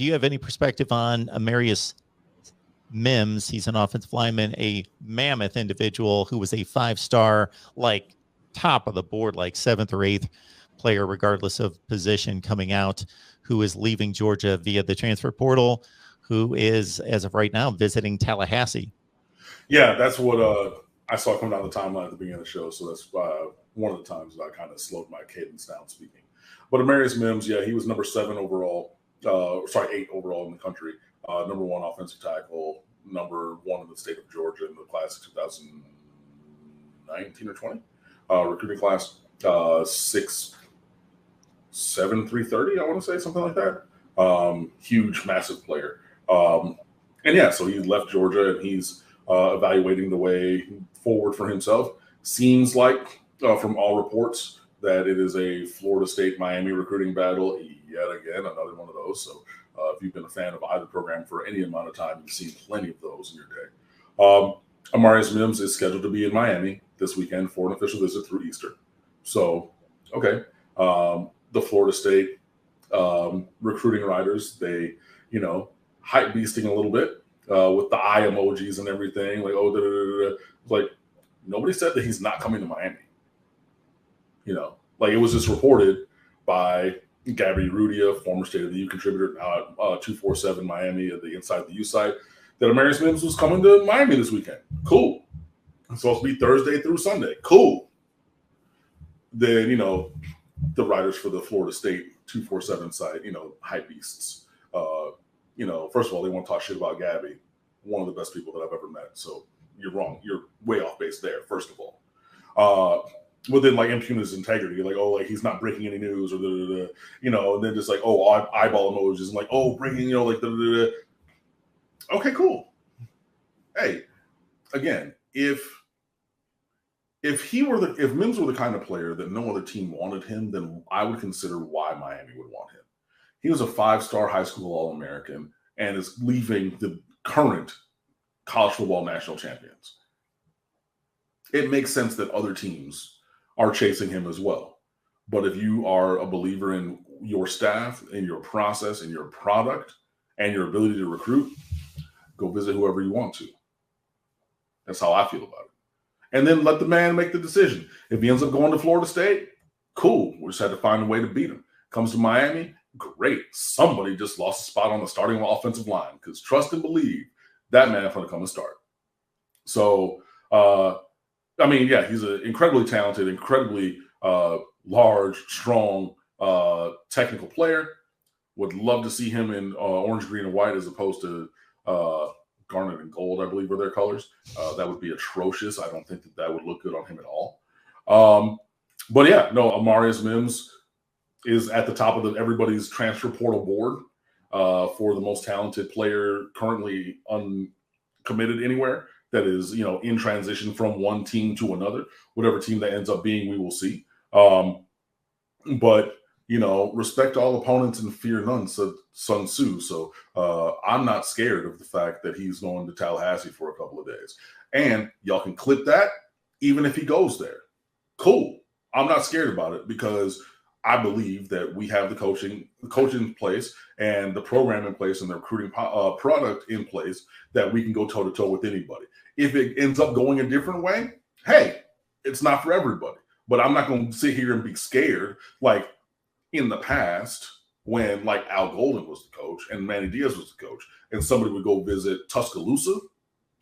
do you have any perspective on Amarius Mims? He's an offensive lineman, a mammoth individual who was a 5-star, like top of the board, like 7th or 8th player, regardless of position, coming out, who is leaving Georgia via the transfer portal, who is, as of right now, visiting Tallahassee. Yeah, that's what I saw come down the timeline at the beginning of the show. So that's one of the times that I kind of slowed my cadence down speaking. But Amarius Mims, yeah, he was number 7 overall. 8 overall in the country. Number 1 offensive tackle, number 1 in the state of Georgia in the class of 2019 or 20. Recruiting class 6'7", 330, I want to say, something like that. Huge, massive player. And yeah, so he left Georgia and he's evaluating the way forward for himself. Seems like, from all reports, that it is a Florida State-Miami recruiting battle yet again, another one of those. So if you've been a fan of either program for any amount of time, you've seen plenty of those in your day. Amarius Mims is scheduled to be in Miami this weekend for an official visit through Easter. So, okay. The Florida State recruiting writers, they, hype beasting a little bit with the eye emojis and everything. Like, oh, da, da, da, da. Like, nobody said that he's not coming to Miami. Like it was just reported by Gabby Rudia, former State of the U contributor, now at 247 Miami at the Inside the U site, that Amarius Mims was coming to Miami this weekend. Cool. It's supposed to be Thursday through Sunday. Cool. Then, the writers for the Florida State 247 site, hype beasts. First of all, they want to talk shit about Gabby, one of the best people that I've ever met. So you're wrong. You're way off base there, first of all. But then, impugn his integrity, he's not breaking any news or and then just eyeball emojis and breaking, Okay, cool. Hey, again, if Mims were the kind of player that no other team wanted him, then I would consider why Miami would want him. He was a 5-star high school All-American and is leaving the current college football national champions. It makes sense that other teams are chasing him as well. But if you are a believer in your staff, in your process, in your product, and your ability to recruit, go visit whoever you want to. That's how I feel about it. And then let the man make the decision. If he ends up going to Florida State, cool. We just had to find a way to beat him. Comes to Miami, great. Somebody just lost a spot on the starting offensive line because trust and believe that man's going to come and start. So, he's an incredibly talented, incredibly large, strong, technical player. Would love to see him in orange, green, and white as opposed to garnet and gold, I believe are their colors. That would be atrocious. I don't think that would look good on him at all. Amarius Mims is at the top of everybody's transfer portal board for the most talented player currently uncommitted anywhere. That is, in transition from one team to another. Whatever team that ends up being, we will see. Respect all opponents and fear none, said Sun Tzu. So I'm not scared of the fact that he's going to Tallahassee for a couple of days. And y'all can clip that even if he goes there. Cool. I'm not scared about it because I believe that we have the coaching in place and the program in place and the recruiting product in place that we can go toe-to-toe with anybody. If it ends up going a different way, hey, it's not for everybody. But I'm not going to sit here and be scared like in the past when Al Golden was the coach and Manny Diaz was the coach and somebody would go visit Tuscaloosa,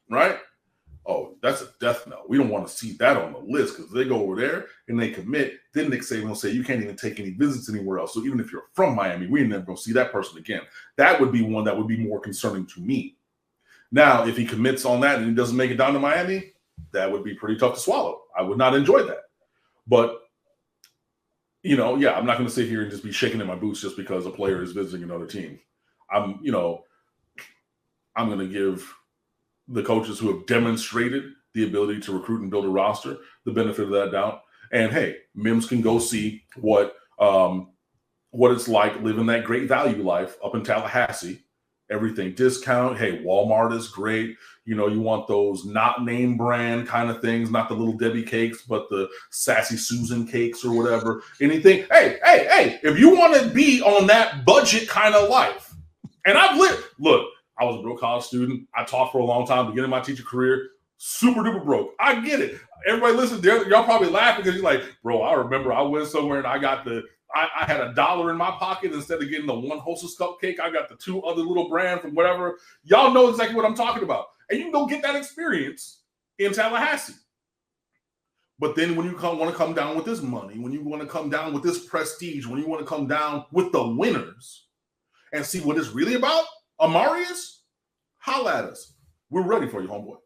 right? Oh, that's a death knell. We don't want to see that on the list because they go over there and they commit. Then Nick Saban will say, you can't even take any visits anywhere else. So even if you're from Miami, we're never going to see that person again. That would be one that would be more concerning to me. Now, if he commits on that and he doesn't make it down to Miami, that would be pretty tough to swallow. I would not enjoy that. But, I'm not going to sit here and just be shaking in my boots just because a player is visiting another team. I'm going to give the coaches who have demonstrated the ability to recruit and build a roster the benefit of that doubt. And hey, Mims can go see what it's like living that great value life up in Tallahassee. Everything discount. Hey, Walmart is great. You want those not name brand kind of things, not the Little Debbie cakes, but the Sassy Susan cakes or whatever. Anything. Hey, if you want to be on that budget kind of life, And I've lived. Look, I was a broke college student. I taught for a long time, beginning my teacher career. Super duper broke. I get it. Everybody listen, y'all probably laughing because you're like, bro, I remember I went somewhere and I got I had $1 in my pocket instead of getting the one Hostess cupcake. I got the 2 other little brand from whatever. Y'all know exactly what I'm talking about. And you can go get that experience in Tallahassee. But then when you want to come down with this money, when you want to come down with this prestige, when you want to come down with the winners and see what it's really about, Amarius, holla at us. We're ready for you, homeboy.